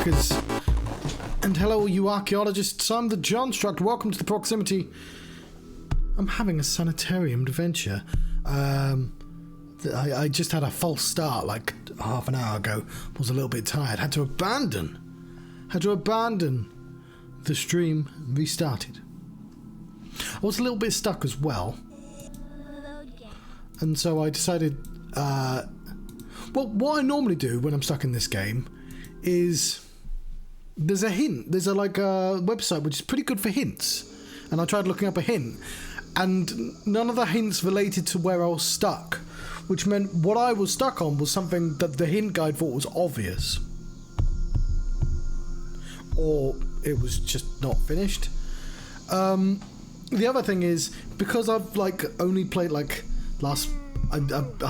workers. And hello, you archaeologists. I'm the Johnstruct. Welcome to the proximity. I'm having a sanitarium adventure. I just had a false start like half an hour ago. Was a little bit tired. Had to abandon the stream. Restarted. I was a little bit stuck as well. And so I decided, well, what I normally do when I'm stuck in this game is there's a hint. There's a website which is pretty good for hints. And I tried looking up a hint, and none of the hints related to where I was stuck, which meant what I was stuck on was something that the hint guide thought was obvious. Or it was just not finished. The other thing is, because I've only played I've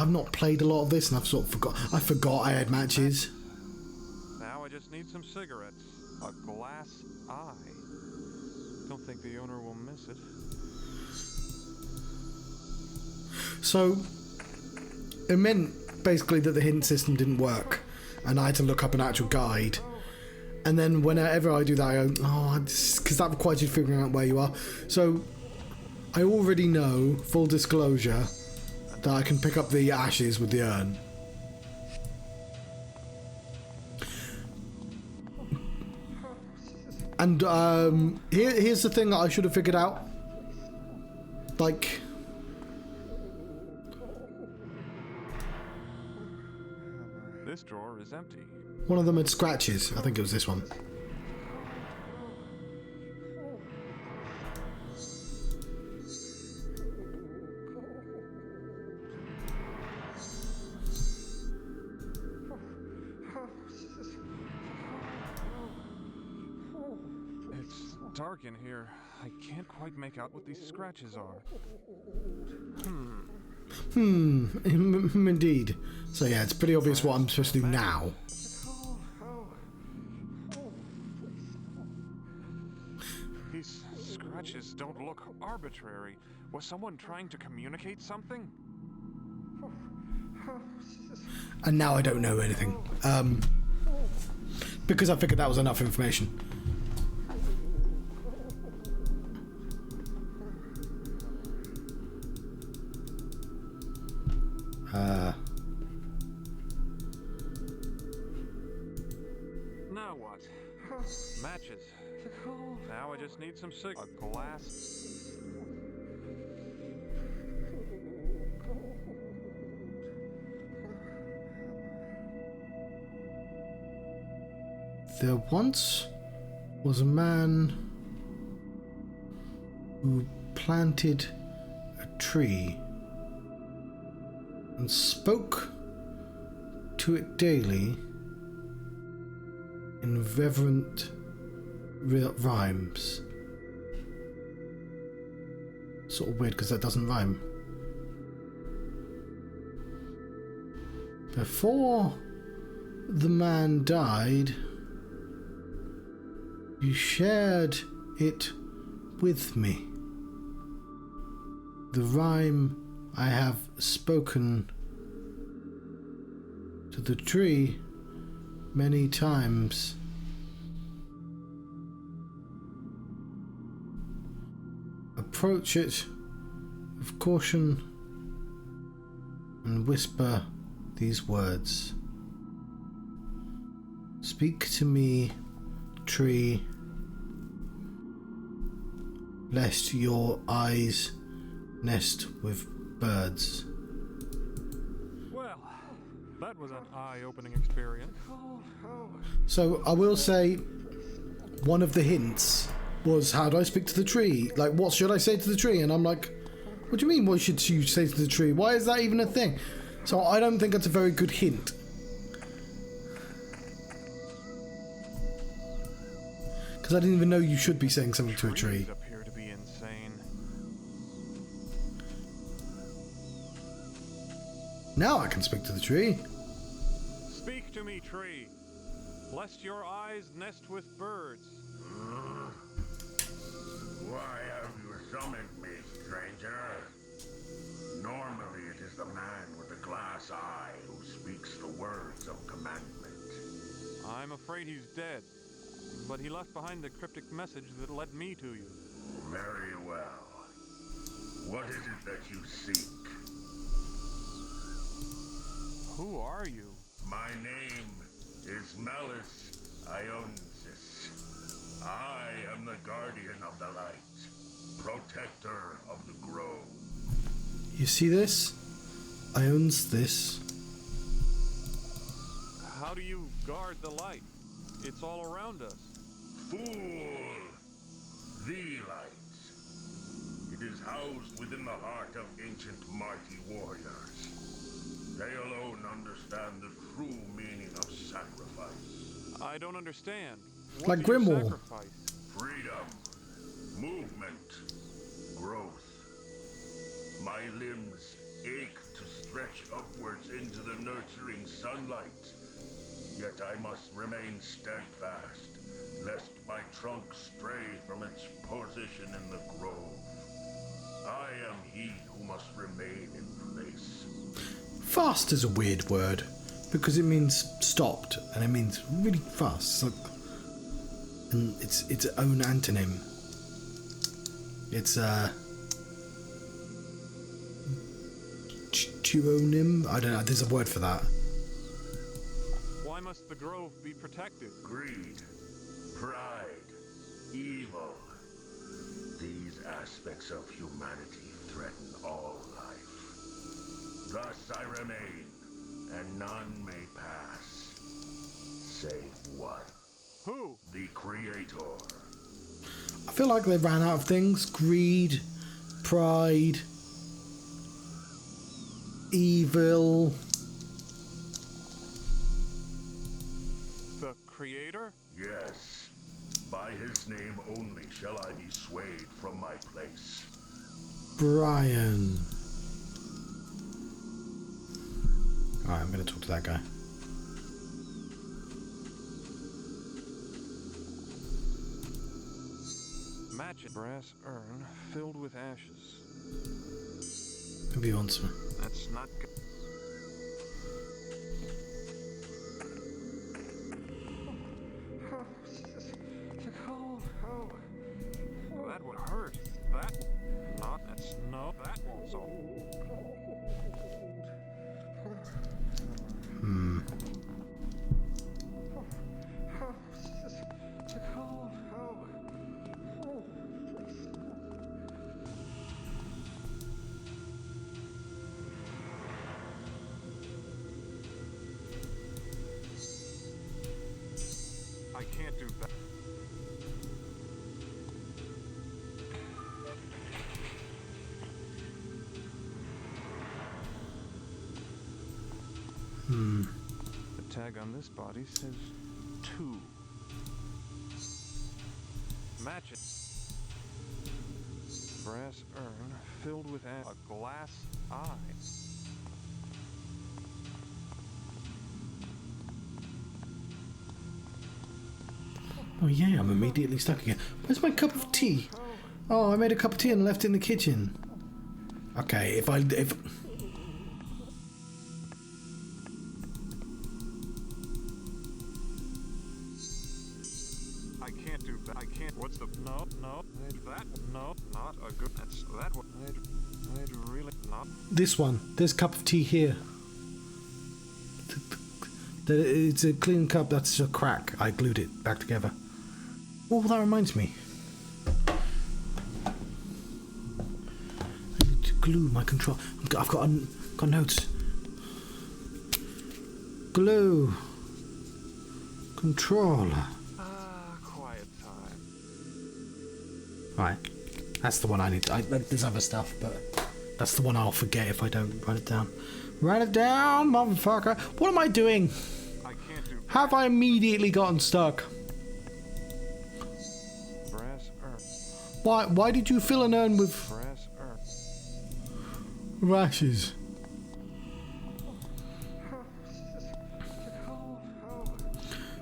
not played a lot of this, and I've sort of forgot I had matches. Now I just need some cigarettes. A glass eye. Don't think the owner will miss it. So it meant basically that the hint system didn't work, and I had to look up an actual guide. And then whenever I do that, I go, because that requires you figuring out where you are. So I already know, full disclosure, that I can pick up the ashes with the urn. And here's the thing that I should have figured out. This drawer is empty. One of them had scratches. I think it was this one. It's dark in here. I can't quite make out what these scratches are. Indeed. So yeah, it's pretty obvious what I'm supposed to do now. These scratches don't look arbitrary. Was someone trying to communicate something? And now I don't know anything. Because I figured that was enough information. Now what? Matches. Now I just need some a glass. There once was a man who planted a tree and spoke to it daily in reverent rhymes. Sort of weird because that doesn't rhyme. Before the man died, you shared it with me. The rhyme I have spoken to the tree many times. Approach it with caution and whisper these words. Speak to me, tree, lest your eyes nest with birds. Well, that was an eye-opening experience. So I will say, one of the hints was, how do I speak to the tree? Like, what should I say to the tree? And I'm like, what do you mean, what should you say to the tree? Why is that even a thing? So I don't think that's a very good hint. Because I didn't even know you should be saying something to a tree. Trees appear to be insane. Now I can speak to the tree. Speak to me, tree, lest your eyes nest with birds. Why have you summoned me, stranger? Normally it is the man with the glass eye who speaks the words of commandment. I I'm afraid he's dead. But he left behind the cryptic message that led me to you. Very well. What is it that you seek? Who are you? My name is Malus Ionsis. I am the guardian of the light, protector of the grove. You see this? I owns this. How do you guard the light? It's all around us. Fool! The light. It is housed within the heart of ancient Marti warriors. They alone understand the true meaning of sacrifice. I don't understand. What Like do you Grimwall. sacrifice? Freedom, movement, growth. My limbs ache to stretch upwards into the nurturing sunlight. Yet I must remain steadfast, lest my trunk stray from its position in the grove. I am he who must remain in place. Fast is a weird word because it means stopped and it means really fast. It's like, and it's its own antonym. It's duonym. I don't know. There's a word for that. Why must the grove be protected? Greed, pride, evil. These aspects of humanity threaten all life. Thus I remain, and none may pass, save one. Who? The Creator. I feel like they ran out of things. Greed, pride, evil. The Creator? Yes. By his name only shall I be swayed from my place. Brian. Alright, I'm going to talk to that guy. Match it. Brass urn filled with ashes. Maybe he wants me. That's not good. That would hurt. That not. That's no. That won't solve. I can't do that. The tag on this body says 2. Match it. Brass urn filled with a glass eye. Oh yeah, I'm immediately stuck again. Where's my cup of tea? Oh, I made a cup of tea and left it in the kitchen. Okay, if I can't do that. I can't. What's the no? That no, not a good. That's that one. I'd really not. this one, this cup of tea here. It's a clean cup. That's a crack. I glued it back together. Oh, that reminds me. I need to glue my control. I've got notes. Glue. Controller. Quiet time. Right. That's the one I need. There's other stuff, but that's the one I'll forget if I don't write it down. Write it down, motherfucker. What am I doing? I can't do. Have I immediately gotten stuck? Brass urn. Why did you fill an urn with Brass urn. rashes?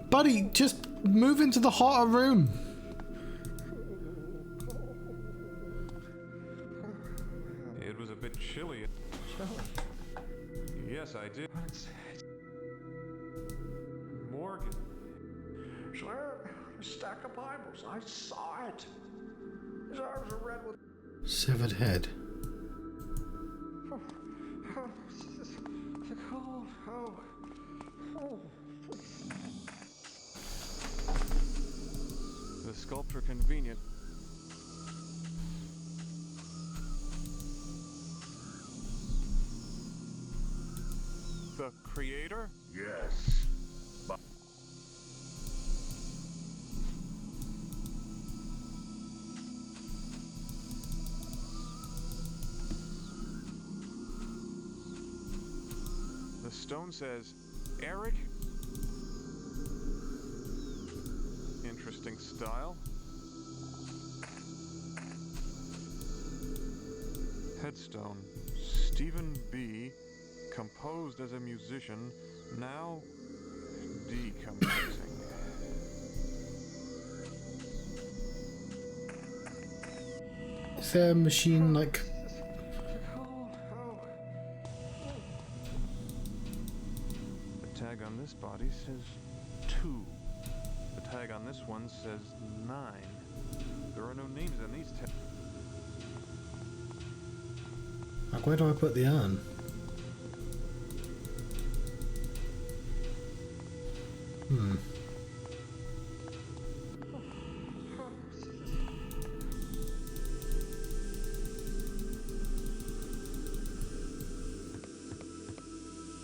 Buddy, just move into the hotter room. It was a bit chilly. Yes, I did. Morgan. A stack of Bibles. I saw it. His arms are red with... Severed head. Oh, oh, oh, oh. The sculptor convenient. The creator? Yes. But The stone says, Eric? Interesting style. Headstone, Stephen B., composed as a musician, now decomposing. Is there a machine like... The tag on this body says 2. The tag on this one says 9. There are no names on these tags. Like, where do I put the urn?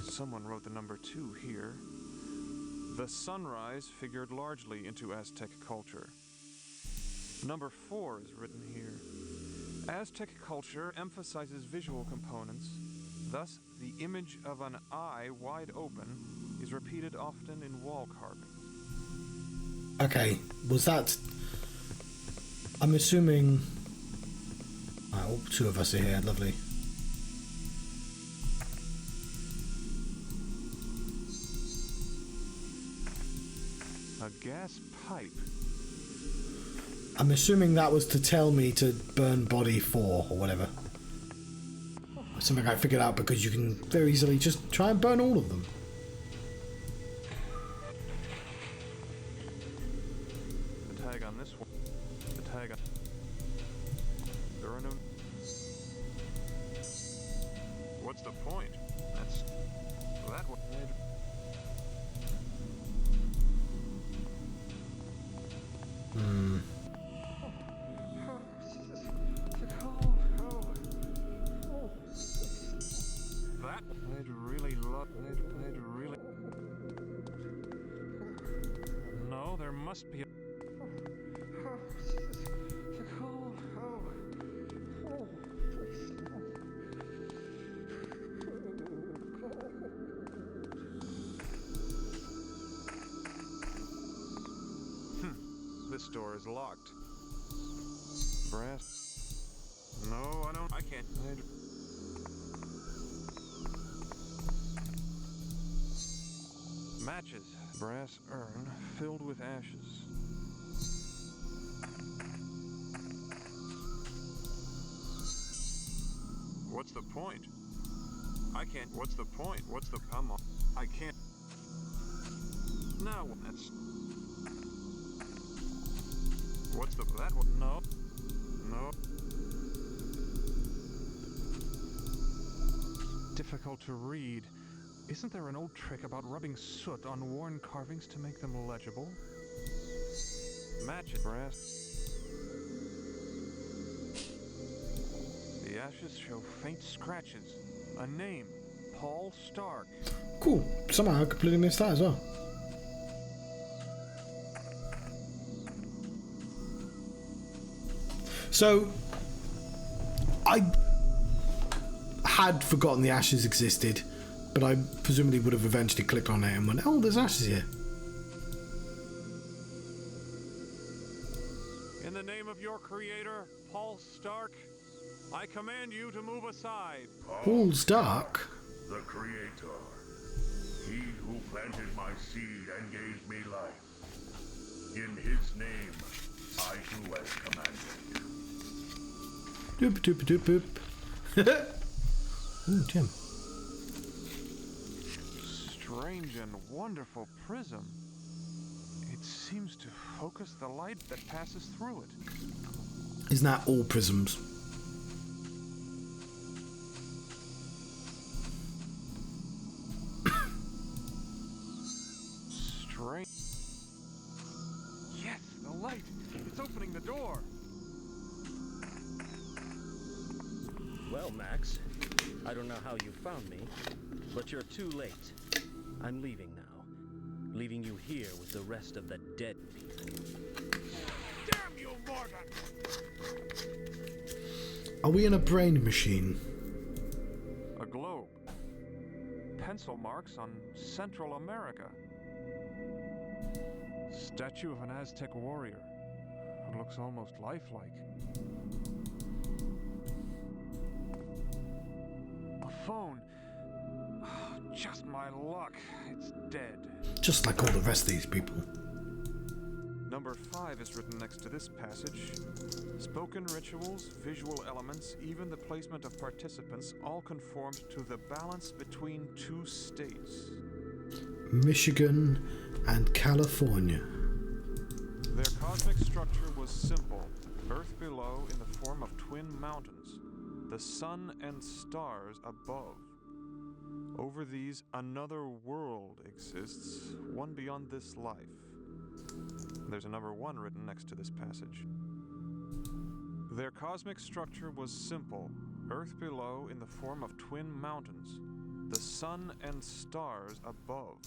Someone wrote the number 2 here. The sunrise figured largely into Aztec culture. Number 4 is written here. Aztec culture emphasizes visual components. Thus, the image of an eye wide open is repeated often in wall carving. Okay, was that... I'm assuming... Oh, 2 of us are here, lovely. A gas pipe. I'm assuming that was to tell me to burn body 4 or whatever. Something I figured out because you can very easily just try and burn all of them. The tag on this one. The tag on... There are no... What's the point? That's... That one... That I'd really love. I'd really. No, there must be a. This door is locked. Brass. No, I don't. I can't. Matches. Brass urn filled with ashes. What's the point? I can't. What's the point? What's the come on? I can't. No, that's. What's the that one? No. No. Difficult to read. Isn't there an old trick about rubbing soot on worn carvings to make them legible? Match it, brass. The ashes show faint scratches. A name, Paul Stark. Cool. Somehow I completely missed that as well. So, I had forgotten the ashes existed, but I presumably would have eventually clicked on it and went, oh, there's ashes here. In the name of your creator, Paul Stark, I command you to move aside. Paul Stark? The Creator. He who planted my seed and gave me life. In his name, I do as commanded. Doop doop doop doop. Ooh, Jim. Strange and wonderful prism. It's seems to focus the light that passes through it. Isn't that all prisms? Strange. Yes, the light. It's opening the door. Well, Max, I don't know how you found me, but you're too late. I'm leaving now. Leaving you here with the rest of the dead people. Damn you, Morgan! Are we in a brain machine? A globe. Pencil marks on Central America. Statue of an Aztec warrior. It looks almost lifelike. A phone. Just my luck. It's dead. Just like all the rest of these people. Number 5 is written next to this passage. Spoken rituals, visual elements, even the placement of participants all conformed to the balance between two states. Michigan and California. Their cosmic structure was simple. Earth below in the form of twin mountains. The sun and stars above. Over these, another world exists, one beyond this life. There's a number 1 written next to this passage. Their cosmic structure was simple. Earth below in the form of twin mountains. The sun and stars above.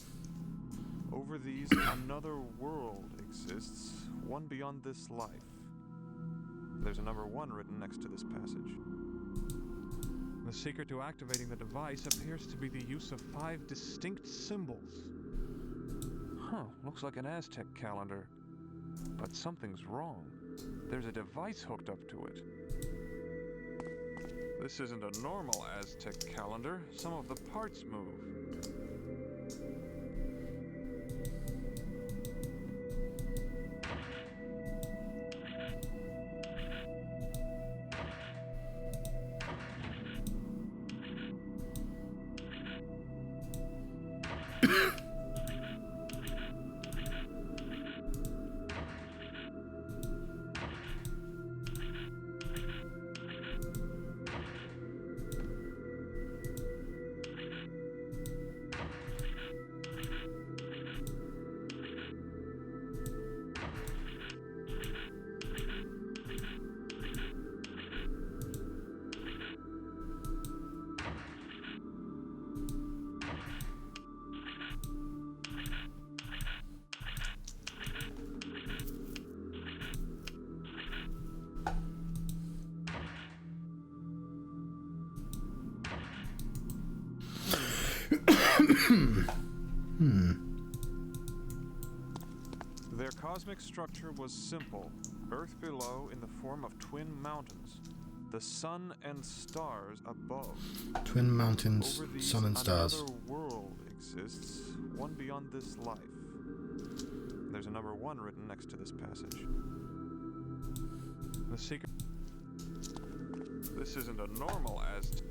Over these, another world exists, one beyond this life. There's a number 1 written next to this passage. The secret to activating the device appears to be the use of 5 distinct symbols. Looks like an Aztec calendar. But something's wrong. There's a device hooked up to it. This isn't a normal Aztec calendar. Some of the parts move. Their cosmic structure was simple. Earth below in the form of twin mountains. The sun and stars above. Twin mountains, Over these, sun and stars. another world exists, one beyond this life. There's a number 1 written next to this passage. The secret. This isn't a normal Aztec.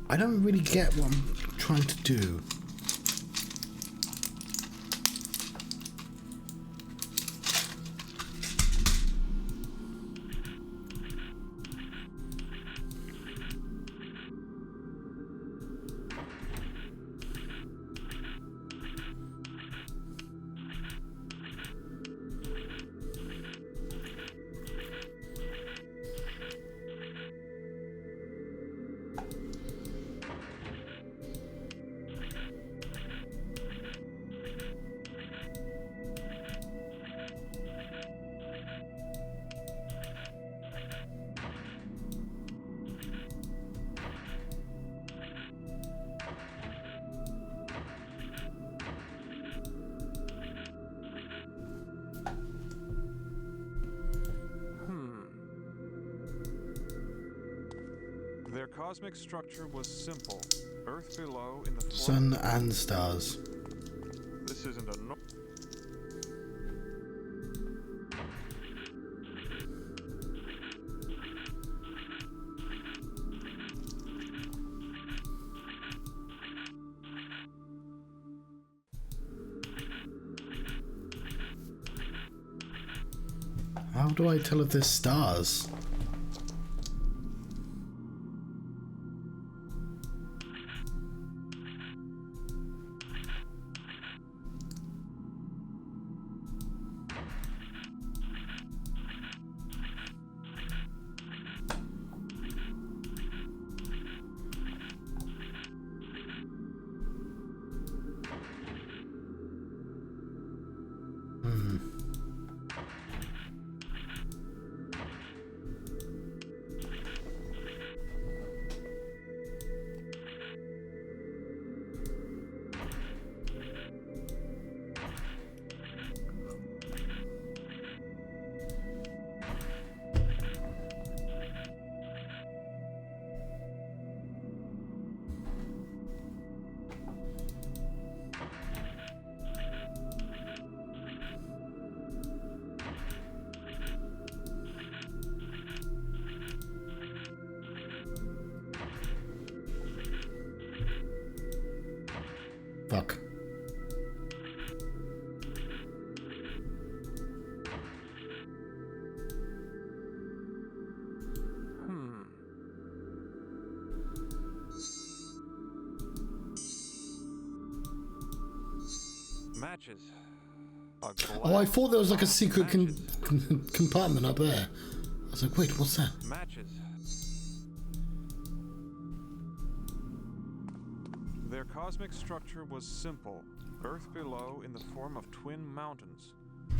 I don't really get what I'm trying to do. Their cosmic structure was simple. Earth below in the form... Sun and stars. This isn't a... How do I tell if there's stars? Fuck. Matches. Oh, I thought there was like a secret compartment up there. I was like, wait, what's that? Matches. Their cosmic structure was simple. Earth below in the form of twin mountains.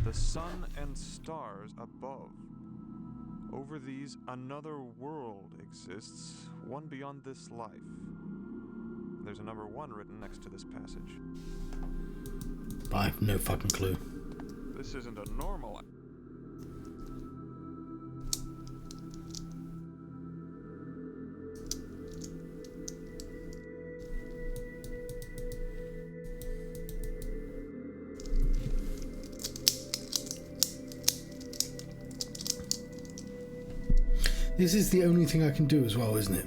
The sun and stars above. Over these, another world exists, one beyond this life. There's a number 1 written next to this passage. I have no fucking clue. This isn't a normal... This is the only thing I can do as well, isn't it?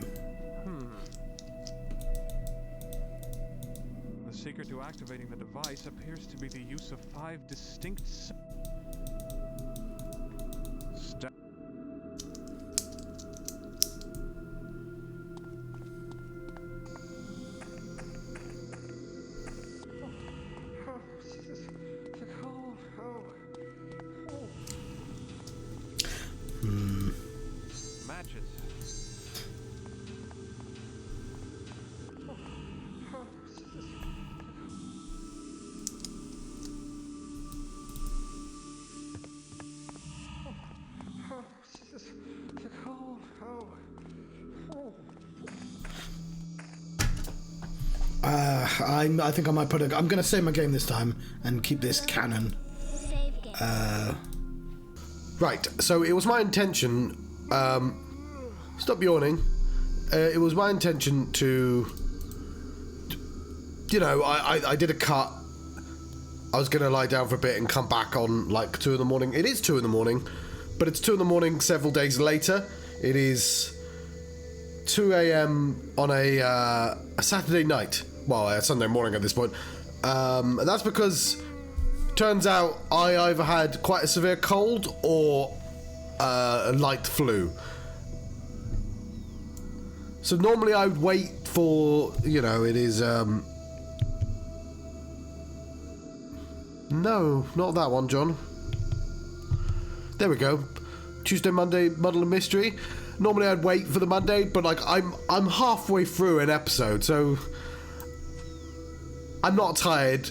The secret to activating the device appears to be the use of 5 distinct... matches. I think I might put a... I'm going to save my game this time and keep this canon. Save game. Right, so it was my intention... stop yawning. It was my intention to... You know, I did a cut. I was going to lie down for a bit and come back on like 2 in the morning. It is 2 in the morning, but it's 2 in the morning several days later. It is 2 a.m. on a Saturday night. Well, a Sunday morning at this point. And that's because turns out I either had quite a severe cold or a light flu. So normally I would wait for, you know, it is, no, not that one, John. There we go. Tuesday, Monday, Muddle and Mystery. Normally I'd wait for the Monday, but like I'm halfway through an episode, so I'm not tired.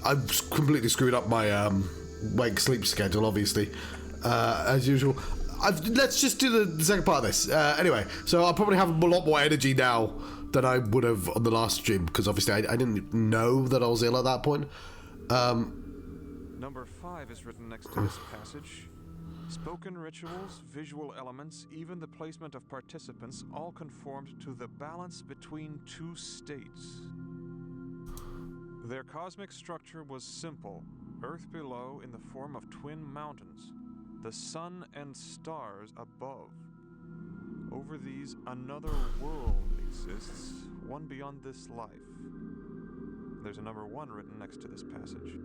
I've completely screwed up my wake-sleep schedule, obviously, as usual. Let's just do the second part of this. Anyway, so I'll probably have a lot more energy now than I would have on the last stream, because obviously I didn't know that I was ill at that point. Number 5 is written next to this passage. Spoken rituals, visual elements, even the placement of participants all conformed to the balance between two states. Their cosmic structure was simple, Earth below in the form of twin mountains, the sun and stars above. Over these, another world exists, one beyond this life. There's a number 1 written next to this passage.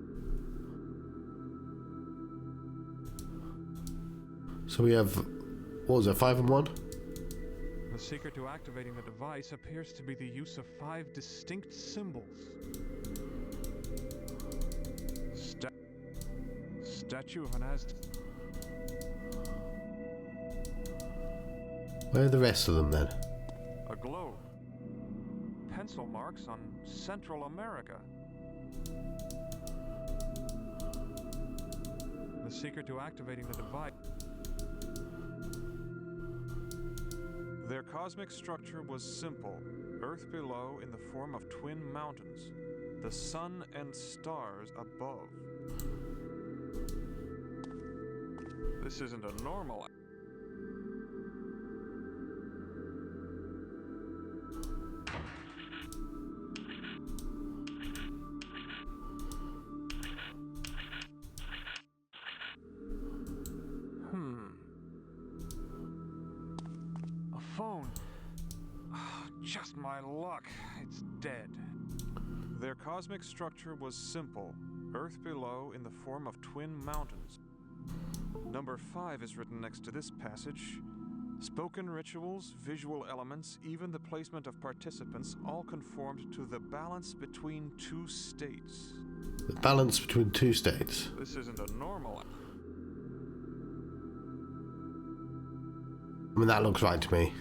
So we have, what was it, 5 and 1? The secret to activating the device appears to be the use of 5 distinct symbols. Statue of an Aztec. Where are the rest of them then? A globe. Pencil marks on Central America. The secret to activating the device. Their cosmic structure was simple, Earth below in the form of twin mountains, the sun and stars above. This isn't a normal... A phone. Just my luck. It's dead. Their cosmic structure was simple, Earth below in the form of twin mountains. Number 5 is written next to this passage. Spoken rituals, visual elements, even the placement of participants all conformed to the balance between two states. The balance between two states. This isn't a normal... I mean, that looks right to me.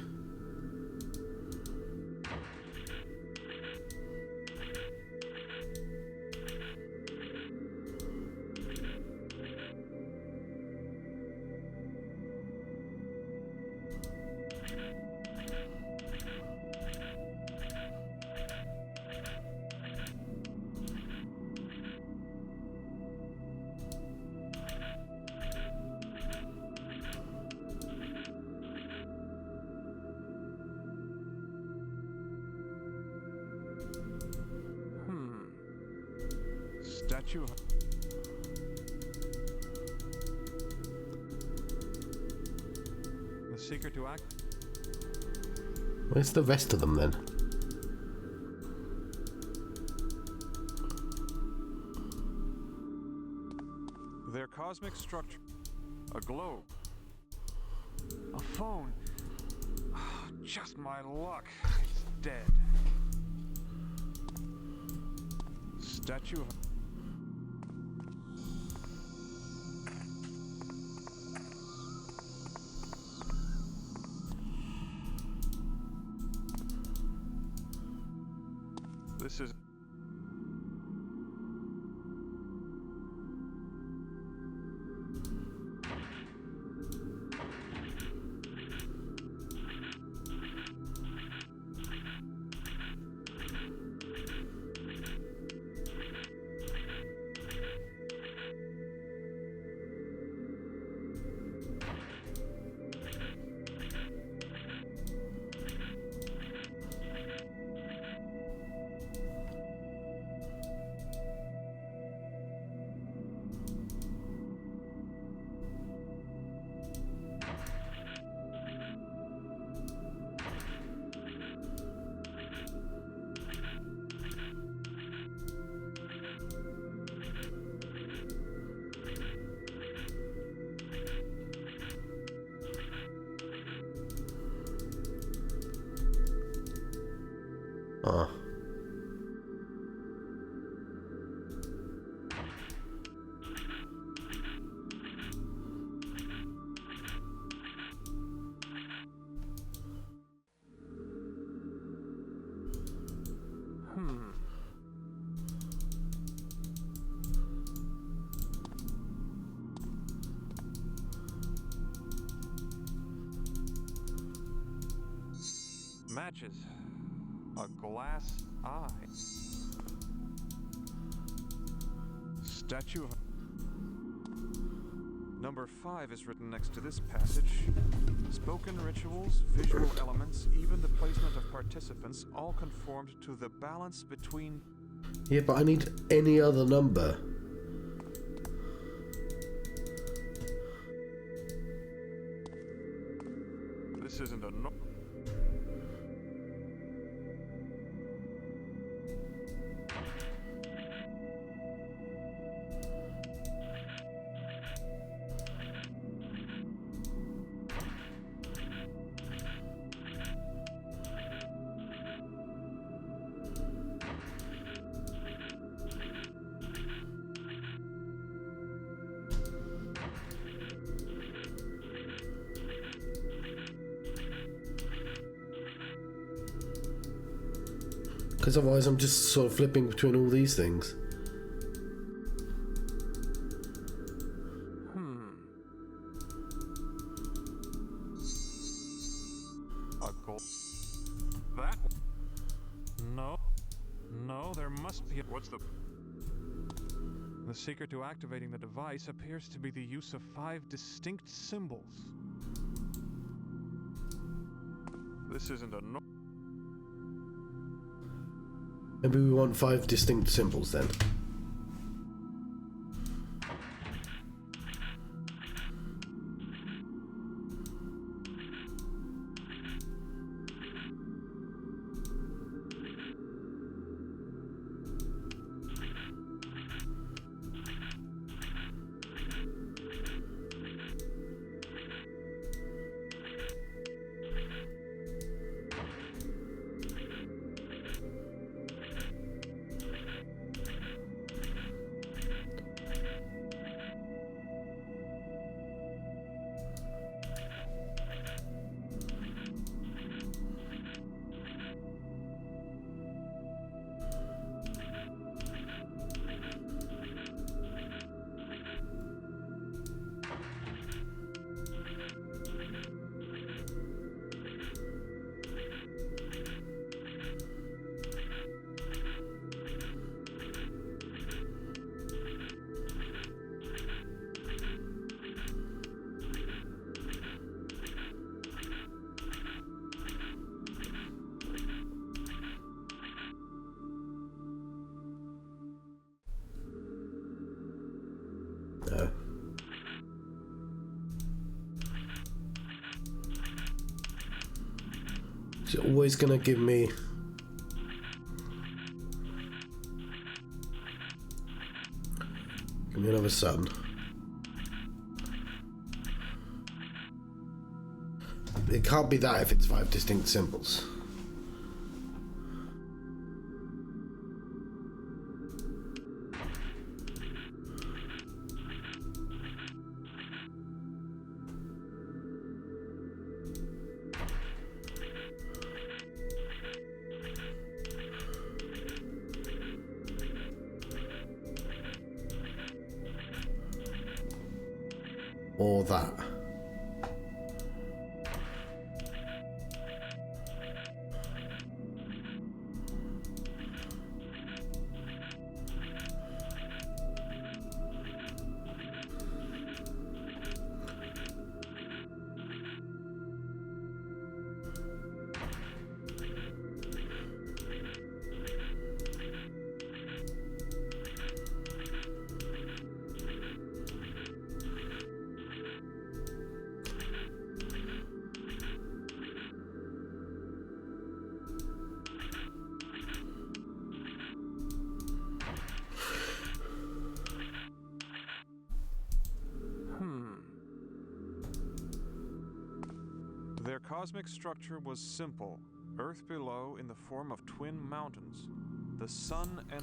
Statue of... The secret to act... Where's the rest of them then? Their cosmic structure... A globe. A phone. Just my luck. It's dead. Statue of... This is... Oh. Matches. A glass eye. Statue of... Number 5 is written next to this passage. Spoken rituals, visual elements, even the placement of participants all conformed to the balance between... Yeah, but I need any other number. This isn't a... Because otherwise I'm just sort of flipping between all these things. A gold... That... No. No, there must be... What's the... The secret to activating the device appears to be the use of 5 distinct symbols. This isn't a... Maybe we want 5 distinct symbols then. No. Is it always gonna give me... Give me another sun. It can't be that if it's 5 distinct symbols. Or that. Their cosmic structure was simple. Earth below in the form of twin mountains. The sun and...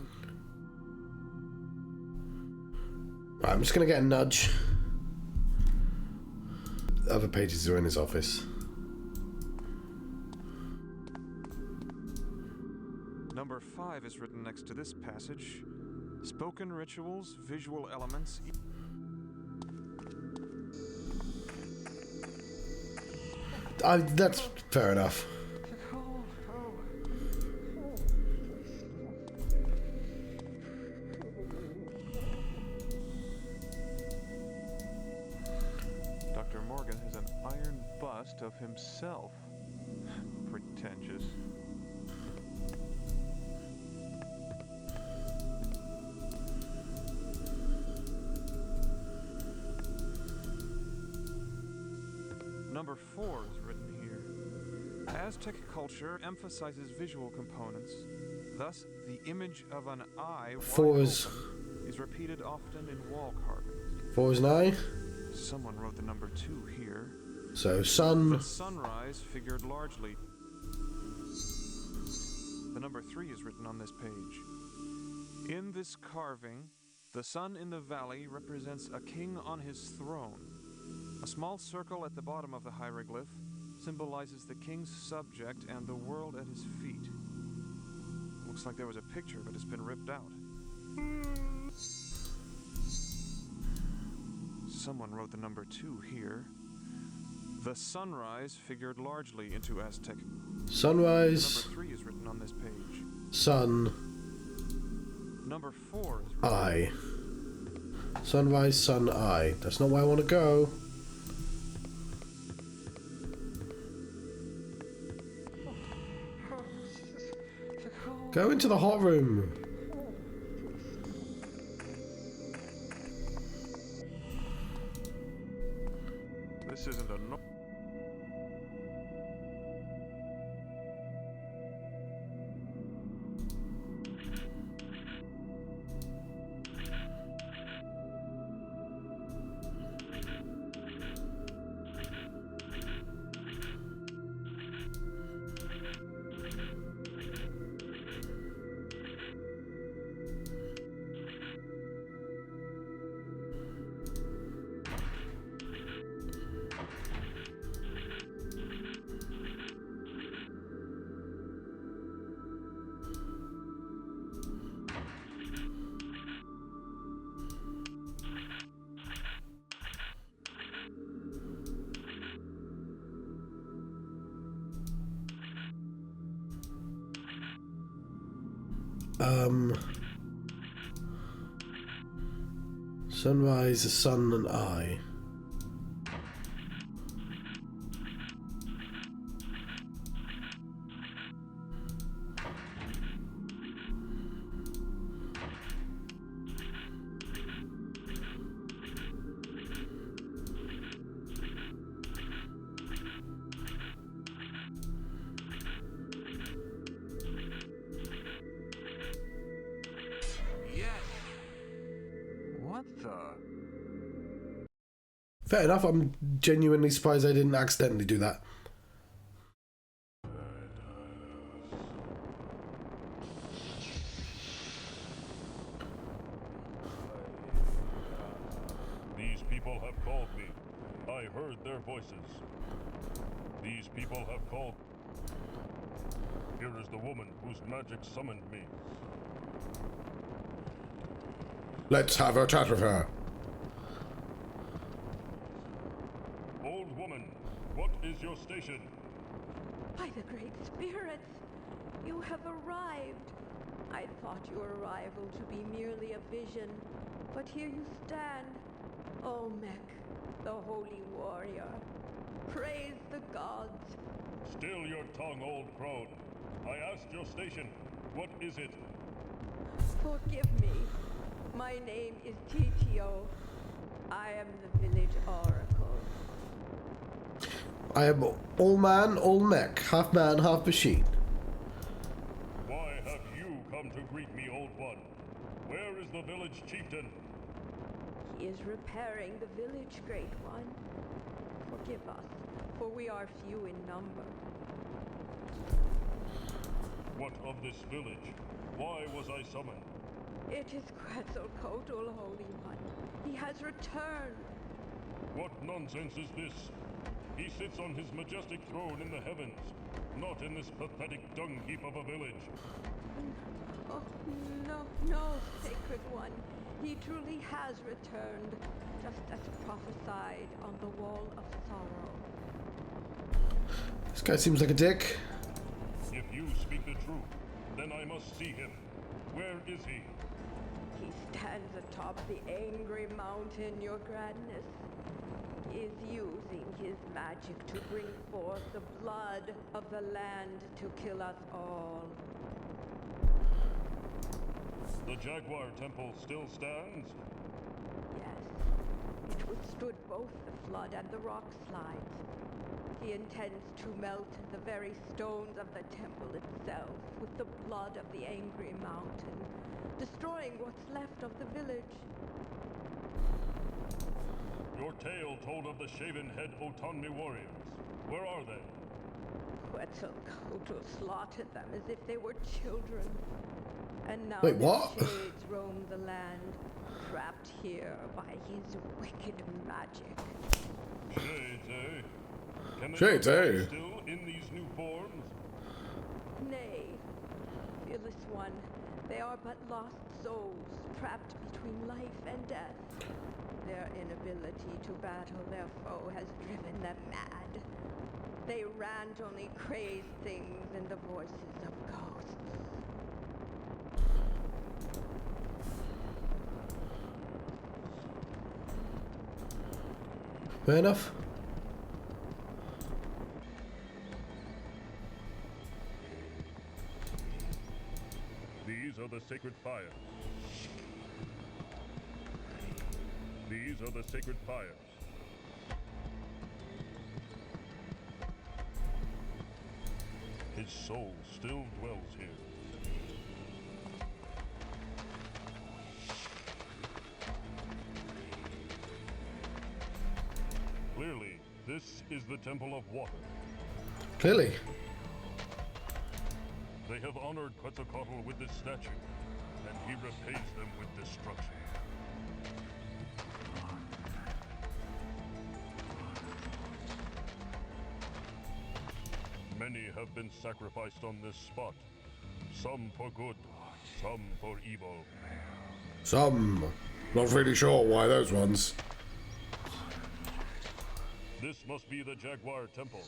Right, I'm just gonna get a nudge. The other pages are in his office. Number 5 is written next to this passage. Spoken rituals, visual elements... That's fair enough. himself. Pretentious. Number 4 is written here. Aztec culture emphasizes visual components. Thus, the image of an eye Four wide is- open is repeated often in wall carvings. 4 is an eye. Someone wrote the number 2 here. So sun. The sunrise figured largely. The number 3 is written on this page. In this carving, the sun in the valley represents a king on his throne. A small circle at the bottom of the hieroglyph symbolizes the king's subject and the world at his feet. Looks like there was a picture, but it's been ripped out. Someone wrote the number 2 here. The sunrise figured largely into Aztec. Sunrise. Number 3 is written on this page. Sun. Number 4 is written. Eye. Sunrise, sun, eye. That's not where I want to go. Go into the hot room. This isn't a Sunrise, sun, and eye. What the? Fair enough. I'm genuinely surprised I didn't accidentally do that. These people have called me. I heard their voices. These people have called. Here is the woman whose magic summoned me. Let's have a chat with her. Old woman, what is your station? By the great spirits, you have arrived. I thought your arrival to be merely a vision, but here you stand. O Mech, the holy warrior. Praise the gods. Still your tongue, old crone. I asked your station. What is it? Forgive me. My name is Titio. I am the village oracle. I am all man, all mech, half man, half machine. Why have you come to greet me, old one? Where is the village chieftain? He is repairing the village, great one. Forgive us, for we are few in number. What of this village? Why was I summoned? It is Quetzalcoatl, Holy One. He has returned. What nonsense is this? He sits on his majestic throne in the heavens, not in this pathetic dung heap of a village. Oh, no, Sacred One. He truly has returned, just as prophesied on the Wall of Sorrow. This guy seems like a dick. If you speak the truth, then I must see him. Where is he? He stands atop the angry mountain, Your Grandness. is using his magic to bring forth the blood of the land to kill us all. The Jaguar Temple still stands? Yes, it withstood both the flood and the rock slides. He intends to melt the very stones of the temple itself with the blood of the angry mountain, destroying what's left of the village. Your tale told of the shaven-head Otanmi warriors. Where are they? Quetzalcoatl slaughtered them as if they were children. And now Wait, the what? shades roam the land, trapped here by his wicked magic. Shades, eh? Can they Shades, be eh? still in these new forms? Nay, fearless one, they are but lost souls, trapped between life and death. Their inability to battle their foe has driven them mad. They rant only crazed things and the voices of ghosts. Fair enough. These are the sacred fires. These are the sacred fires. His soul still dwells here. Clearly, this is the Temple of Water. Clearly. They have honored Quetzalcoatl with this statue, and he repays them with destruction. Many have been sacrificed on this spot. Some for good, some for evil. Some. Not really sure why those ones. This must be the Jaguar Temple.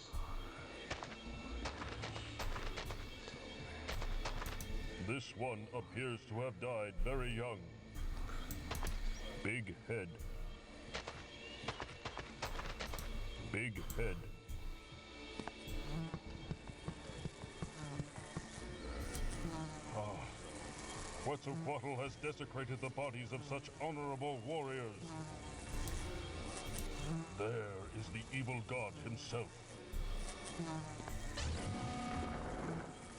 This one appears to have died very young. Big head. Big head. Quetzalcoatl has desecrated the bodies of such honorable warriors. There is the evil god himself.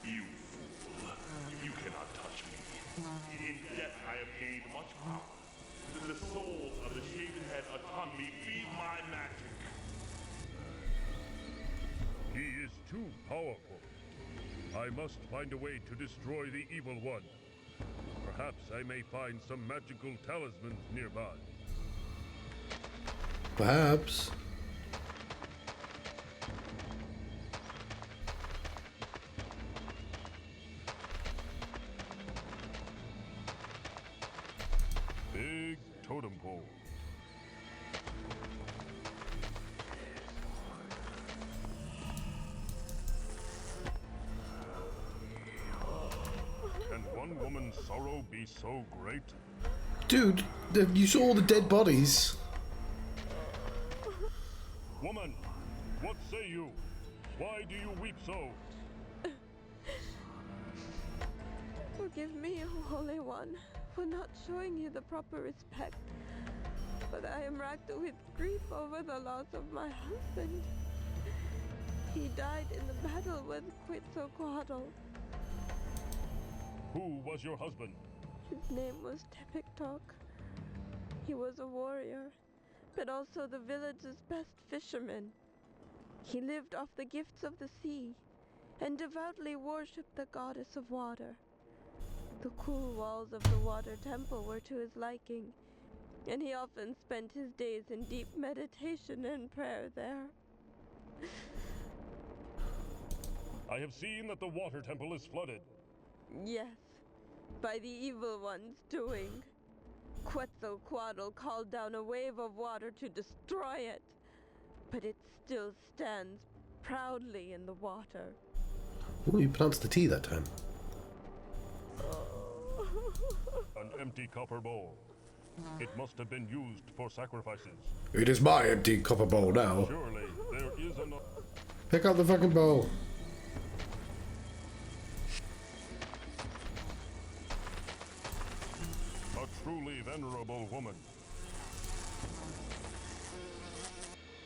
You fool. You cannot touch me. In death I have gained much power. The souls of the shaven-head Otanmi feed my magic. He is too powerful. I must find a way to destroy the evil one. Perhaps I may find some magical talismans nearby. Perhaps. Big totem pole. Can one woman's sorrow be so great? Dude, you saw all the dead bodies. Woman, what say you? Why do you weep so? Forgive me, O Holy One, for not showing you the proper respect. But I am racked with grief over the loss of my husband. He died in the battle with Quetzalcoatl. Who was your husband? His name was Tepiktok. He was a warrior, but also the village's best fisherman. He lived off the gifts of the sea, and devoutly worshipped the goddess of water. The cool walls of the water temple were to his liking, and he often spent his days in deep meditation and prayer there. I have seen that the water temple is flooded. Yes, by the evil one's doing. Quetzalcoatl called down a wave of water to destroy it, but it still stands proudly in the water. Oh, you pronounced the T that time. An empty copper bowl. It must have been used for sacrifices. It is my empty copper bowl now. Surely there is another. Pick up the fucking bowl. A truly venerable woman.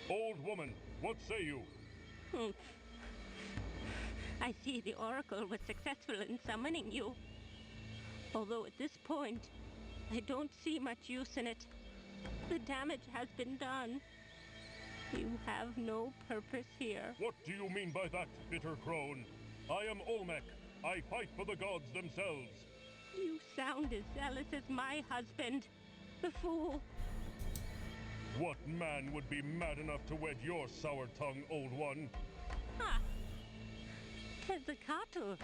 Old woman, what say you? I see the Oracle was successful in summoning you. Although at this point, I don't see much use in it. The damage has been done. You have no purpose here. What do you mean by that, bitter crone? I am Olmec. I fight for the gods themselves. You sound as zealous as my husband, the fool. What man would be mad enough to wed your sour tongue, old one? Ha! Quetzalcoatl,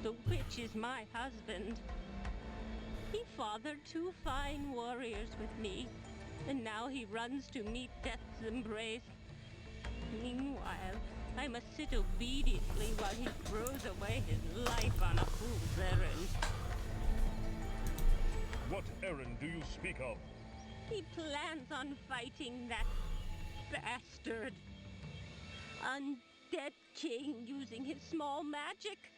the witch is my husband. He fathered 2 fine warriors with me, and now he runs to meet death's embrace. Meanwhile, I must sit obediently while he throws away his life on a fool's errand. What errand do you speak of? He plans on fighting that bastard. Undead king using his small magic.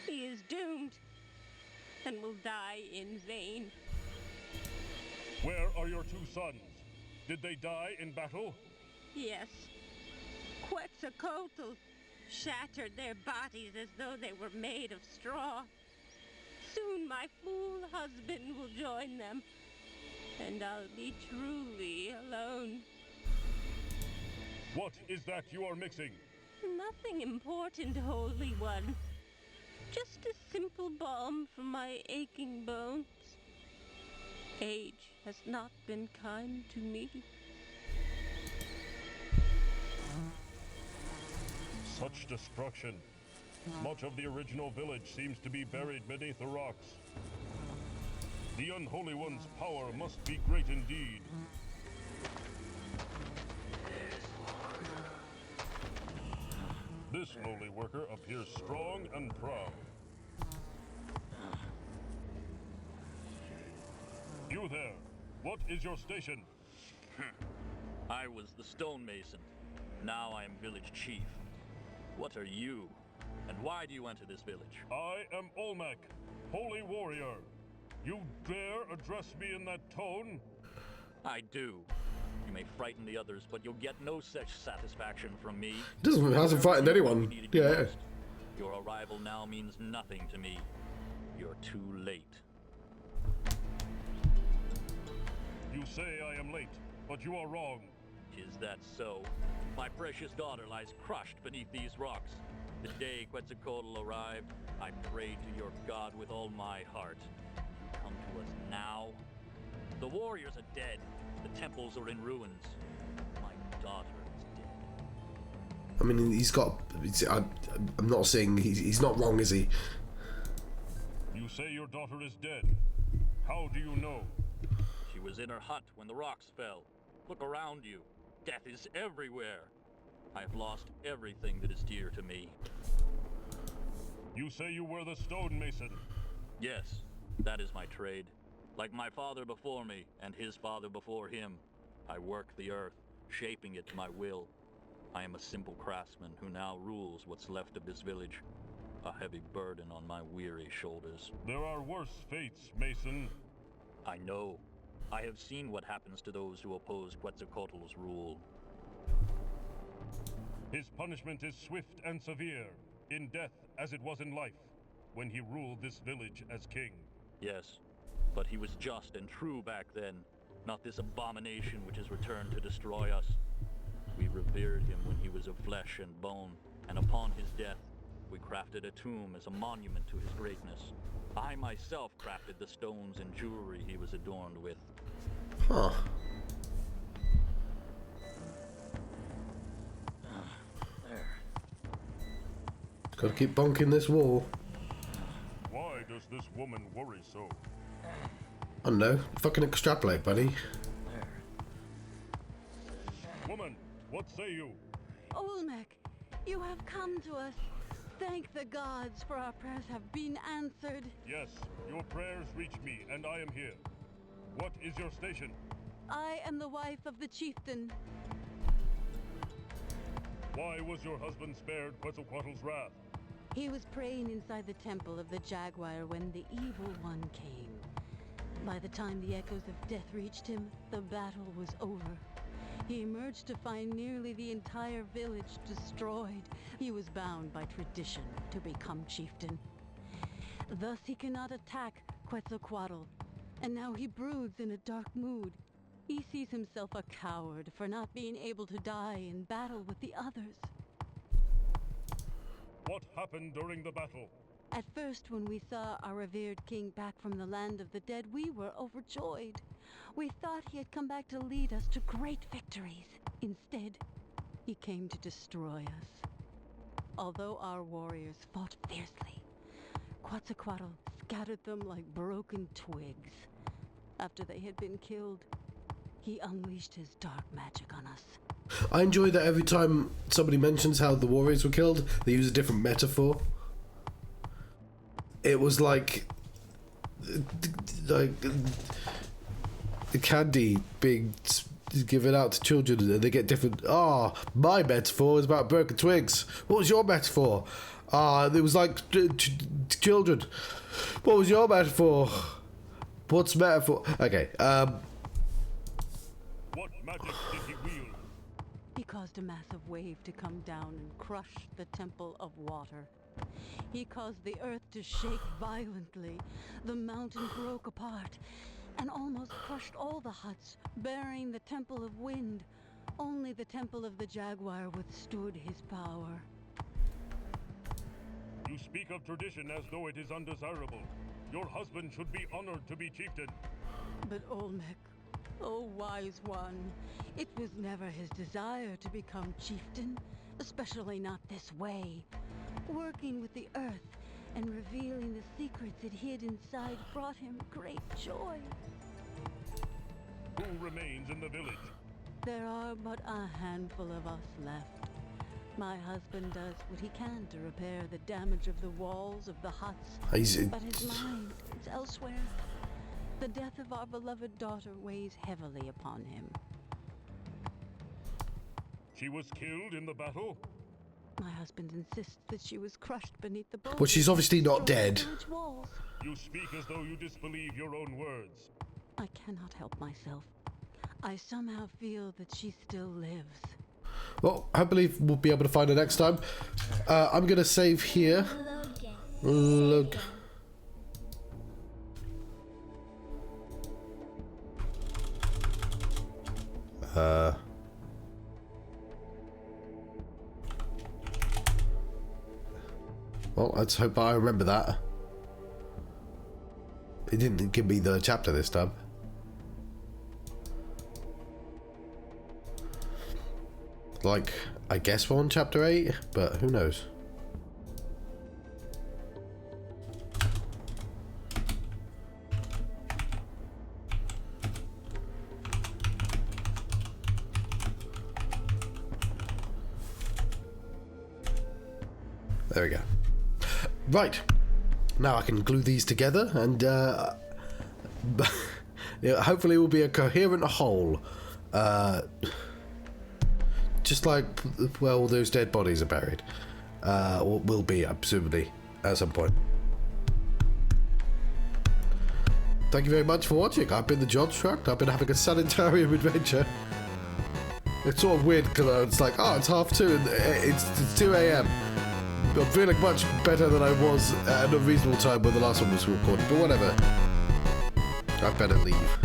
He is doomed and will die in vain. Where are your 2 sons? Did they die in battle? Yes. Quetzalcoatl shattered their bodies as though they were made of straw. Soon my fool husband will join them, and I'll be truly alone. What is that you are mixing? Nothing important, Holy One. Just a simple balm for my aching bones. Age has not been kind to me. Such destruction. Much of the original village seems to be buried beneath the rocks. The Unholy One's power must be great indeed. This lowly worker appears strong and proud. You there, what is your station? I was the stonemason. Now I am village chief. What are you? And why do you enter this village? I am Olmec, holy warrior. You dare address me in that tone? I do. You may frighten the others, but you'll get no such satisfaction from me. Hasn't frightened anyone. Yeah. Your arrival now means nothing to me. You're too late. You say I am late, but you are wrong. Is that so? My precious daughter lies crushed beneath these rocks. The day Quetzalcoatl arrived, I prayed to your god with all my heart. You come to us now? The warriors are dead. The temples are in ruins. My daughter is dead. I mean, he's got. I'm not saying he's not wrong, is he? You say your daughter is dead. How do you know? She was in her hut when the rocks fell. Look around you. Death is everywhere. I've lost everything that is dear to me. You say you were the stonemason? Yes, that is my trade. Like my father before me and his father before him, I work the earth, shaping it to my will. I am a simple craftsman who now rules what's left of this village. A heavy burden on my weary shoulders. There are worse fates, Mason. I know. I have seen what happens to those who oppose Quetzalcoatl's rule. His punishment is swift and severe, in death as it was in life, when he ruled this village as king. Yes, but he was just and true back then, not this abomination which has returned to destroy us. We revered him when he was of flesh and bone, and upon his death, we crafted a tomb as a monument to his greatness. I myself crafted the stones and jewelry he was adorned with. Huh. There. Gotta keep bonking this wall. Why does this woman worry so? I don't know. Fucking extrapolate, buddy. Woman, what say you? Olmec, you have come to us. Thank the gods, for our prayers have been answered. Yes, your prayers reach me, and I am here. What is your station? I am the wife of the chieftain. Why was your husband spared Quetzalcoatl's wrath? He was praying inside the temple of the Jaguar when the evil one came. By the time the echoes of death reached him, the battle was over. He emerged to find nearly the entire village destroyed. He was bound by tradition to become chieftain. Thus he cannot attack Quetzalcoatl, and now he broods in a dark mood. He sees himself a coward for not being able to die in battle with the others. What happened during the battle? At first, when we saw our revered king back from the land of the dead, we were overjoyed. We thought he had come back to lead us to great victories. Instead, he came to destroy us. Although our warriors fought fiercely, Quetzalcoatl scattered them like broken twigs. After they had been killed, he unleashed his dark magic on us. I enjoy that every time somebody mentions how the warriors were killed, they use a different metaphor. It was like the candy being given out to children and they get different. My metaphor is about broken twigs. What was your metaphor? It was like children. What was your metaphor? What's metaphor? Okay. What magic did he wield? He caused a massive wave to come down and crush the Temple of Water. He caused the earth to shake violently. The mountain broke apart and almost crushed all the huts, burying the Temple of Wind. Only the Temple of the Jaguar withstood his power. You speak of tradition as though it is undesirable. Your husband should be honored to be chieftain. But Olmec, oh wise one, it was never his desire to become chieftain, especially not this way. Working with the earth and revealing the secrets it hid inside brought him great joy. Who remains in the village? There are but a handful of us left. My husband does what he can to repair the damage of the walls of the huts, but his mind is elsewhere. The death of our beloved daughter weighs heavily upon him. She was killed in the battle? My husband insists that she was crushed beneath the boulders. Well, she's obviously not dead. You speak as though you disbelieve your own words. I cannot help myself. I somehow feel that she still lives. Well, I believe we'll be able to find her next time. I'm going to save here. Look. Well, let's hope I remember that. It didn't give me the chapter this time. Like, I guess we're on chapter 8, but who knows? There we go. Right. Now I can glue these together and yeah, hopefully it will be a coherent whole. Just like where all those dead bodies are buried. Or will be, presumably, at some point. Thank you very much for watching. I've been the Johnstruct. I've been having a Sanitarium adventure. It's sort of weird because it's like, it's 2:30 and it's 2 a.m. I'm feeling much better than I was at a reasonable time when the last one was recorded, but whatever. I better leave.